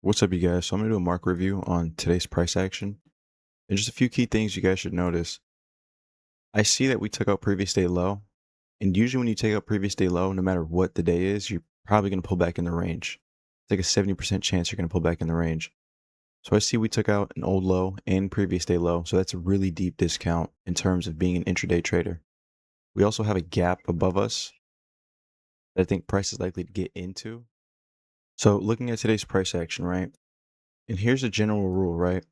What's up, you guys? So I'm going to do a market review on today's price action. And just a few key things you guys should notice. I see that we took out previous day low. And usually when you take out previous day low, no matter what the day is, you're probably going to pull back in the range. It's like a 70% chance you're going to pull back in the range. So I see we took out an old low and previous day low. So that's a really deep discount in terms of being an intraday trader. We also have a gap above us that I think price is likely to get into. So looking at today's price action, right? And here's a general rule, right?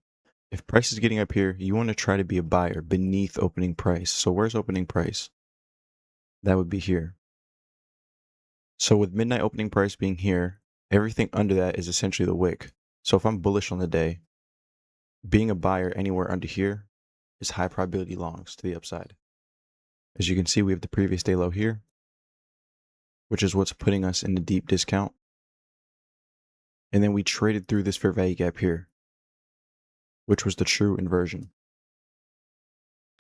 If price is getting up here, you want to try to be a buyer beneath opening price. So where's opening price? That would be here. So with midnight opening price being here, everything under that is essentially the wick. So if I'm bullish on the day, being a buyer anywhere under here is high probability longs to the upside. As you can see, we have the previous day low here, which is what's putting us in the deep discount. And then we traded through this fair value gap here, which was the true inversion.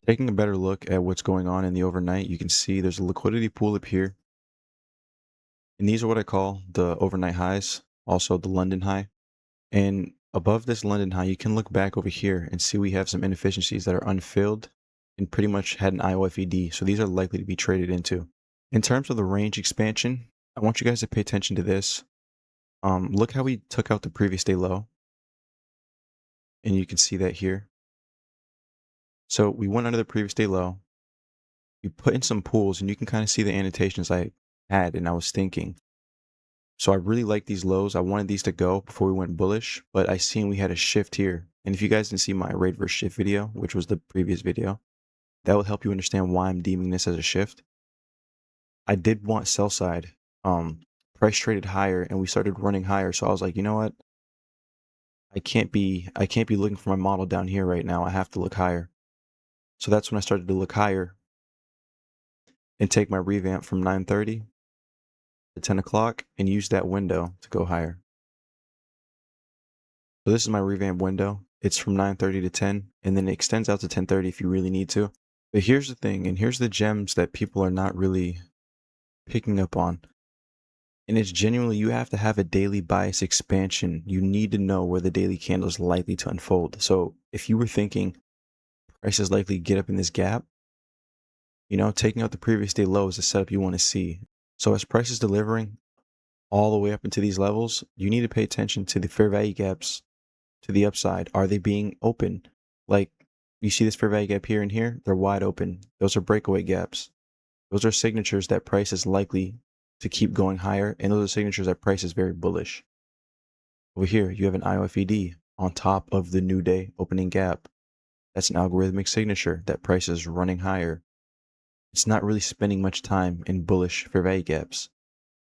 Taking a better look at what's going on in the overnight, you can see there's a liquidity pool up here. And these are what I call the overnight highs, also the London high. And above this London high, you can look back over here and see we have some inefficiencies that are unfilled and pretty much had an IOFED. So these are likely to be traded into. In terms of the range expansion, I want you guys to pay attention to this. Look how we took out the previous day low. And you can see that here. So we went under the previous day low. We put in some pools and you can kind of see the annotations I had and I was thinking. So I really like these lows. I wanted these to go before we went bullish, but I seen we had a shift here. And if you guys didn't see my rate versus shift video, which was the previous video, that will help you understand why I'm deeming this as a shift. I did want sell side. Price traded higher and we started running higher. So I was like, you know what? I can't be looking for my model down here right now. I have to look higher. So that's when I started to look higher and take my revamp from 9:30 to 10 o'clock and use that window to go higher. So this is my revamp window. It's from 9:30 to 10, and then it extends out to 10:30 if you really need to. But here's the thing, and here's the gems that people are not really picking up on. And it's genuinely, you have to have a daily bias expansion. You need to know where the daily candle is likely to unfold. So if you were thinking price is likely to get up in this gap, taking out the previous day low is the setup you want to see. So as price is delivering all the way up into these levels, you need to pay attention to the fair value gaps to the upside. Are they being open? Like you see this fair value gap here and here, they're wide open. Those are breakaway gaps. Those are signatures that price is likely to keep going higher, and those are signatures that price is very bullish. Over here, you have an IOFED on top of the new day opening gap. That's an algorithmic signature that price is running higher. It's not really spending much time in bullish fair value gaps.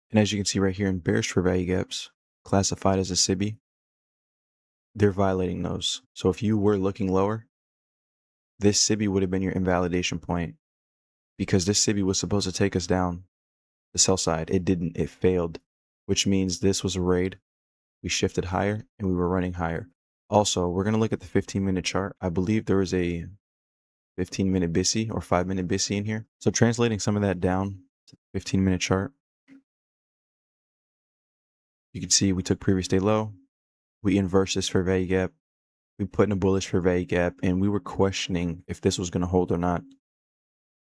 And as you can see right here in bearish fair value gaps, classified as a SIBI, they're violating those. So if you were looking lower, this SIBI would have been your invalidation point because this SIBI was supposed to take us down the sell side. It didn't, it failed, which means this was a raid. We shifted higher and we were running higher. Also, we're going to look at the 15-minute chart. I believe there was a 15-minute BISI or 5-minute BISI in here. So translating some of that down to the 15-minute chart, you can see we took previous day low. We inversed this fair value gap. We put in a bullish fair value gap, and we were questioning if this was going to hold or not.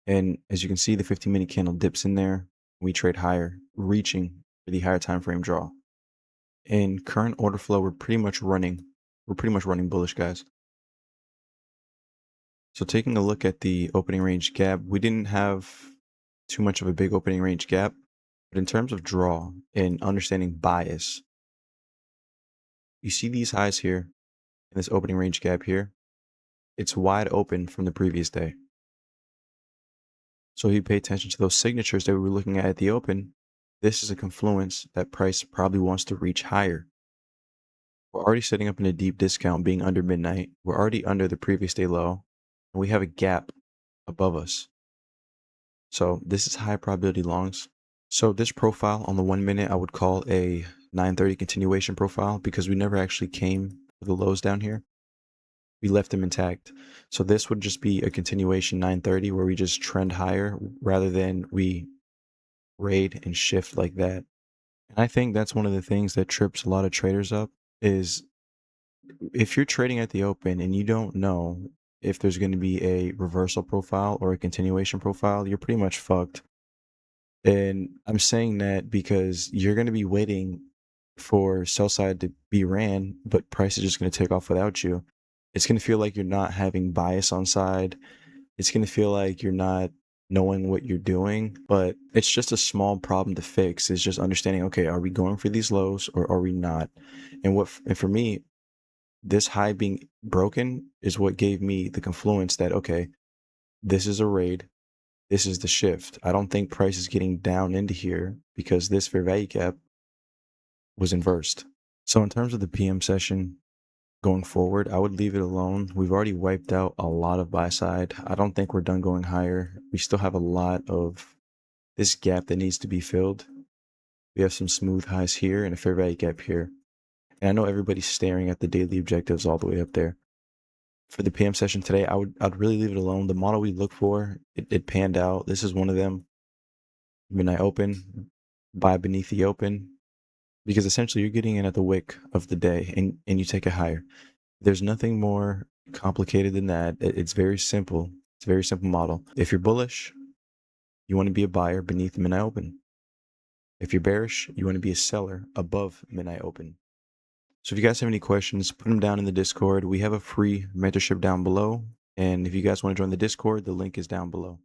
And as you can see, the 15-minute candle dips in there. We trade higher, reaching for the higher time frame draw. In current order flow, we're pretty much running bullish, guys. So taking a look at the opening range gap, we didn't have too much of a big opening range gap, but in terms of draw and understanding bias, you see these highs here in this opening range gap here. It's wide open from the previous day. So if you pay attention to those signatures that we were looking at the open, this is a confluence that price probably wants to reach higher. We're already setting up in a deep discount being under midnight. We're already under the previous day low, and we have a gap above us. So this is high probability longs. So this profile on the 1 minute, I would call a 9:30 continuation profile because we never actually came for the lows down here. We left them intact. So this would just be a continuation 9:30 where we just trend higher rather than we raid and shift like that. And I think that's one of the things that trips a lot of traders up is if you're trading at the open and you don't know if there's going to be a reversal profile or a continuation profile, you're pretty much fucked. And I'm saying that because you're going to be waiting for sell side to be ran, but price is just going to take off without you. It's going to feel like you're not having bias on side. It's going to feel like you're not knowing what you're doing, but it's just a small problem to fix. It's just understanding, okay, are we going for these lows or are we not? And for me, this high being broken is what gave me the confluence that, okay, this is a raid. This is the shift. I don't think price is getting down into here because this fair value gap was inversed. So in terms of the PM session going forward, I would leave it alone. We've already wiped out a lot of buy side. I don't think we're done going higher. We still have a lot of this gap that needs to be filled. We have some smooth highs here and a fair value gap here. And I know everybody's staring at the daily objectives all the way up there. For the PM session today, I'd really leave it alone. The model we look for, it panned out. This is one of them. Midnight open, buy beneath the open, because essentially you're getting in at the wick of the day and you take it higher. There's nothing more complicated than that. It's very simple. It's a very simple model. If you're bullish, you want to be a buyer beneath midnight open. If you're bearish, you want to be a seller above midnight open. So if you guys have any questions, put them down in the Discord. We have a free mentorship down below. And if you guys want to join the Discord, the link is down below.